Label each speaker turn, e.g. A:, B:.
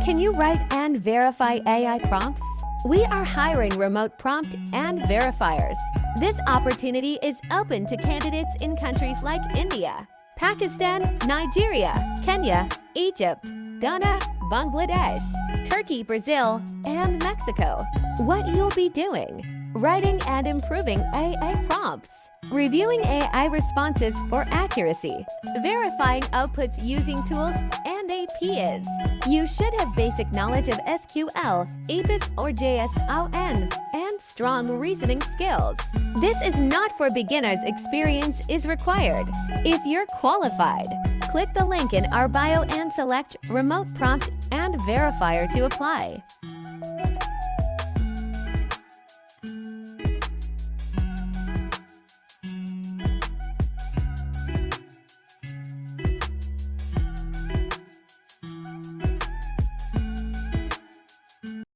A: Can you write and verify AI prompts? We are hiring remote prompt and verifiers. This opportunity is open to candidates in countries like India, Pakistan, Nigeria, Kenya, Egypt, Ghana, Bangladesh, Turkey, Brazil, and Mexico. What you'll be doing: writing and improving AI prompts, reviewing AI responses for accuracy, verifying outputs using tools and APIs. You should have basic knowledge of SQL, APIS or JSON, and strong reasoning skills. This is not for beginners. Experience is required. If you're qualified, click the link in our bio and select Remote Prompt and Verifier to apply.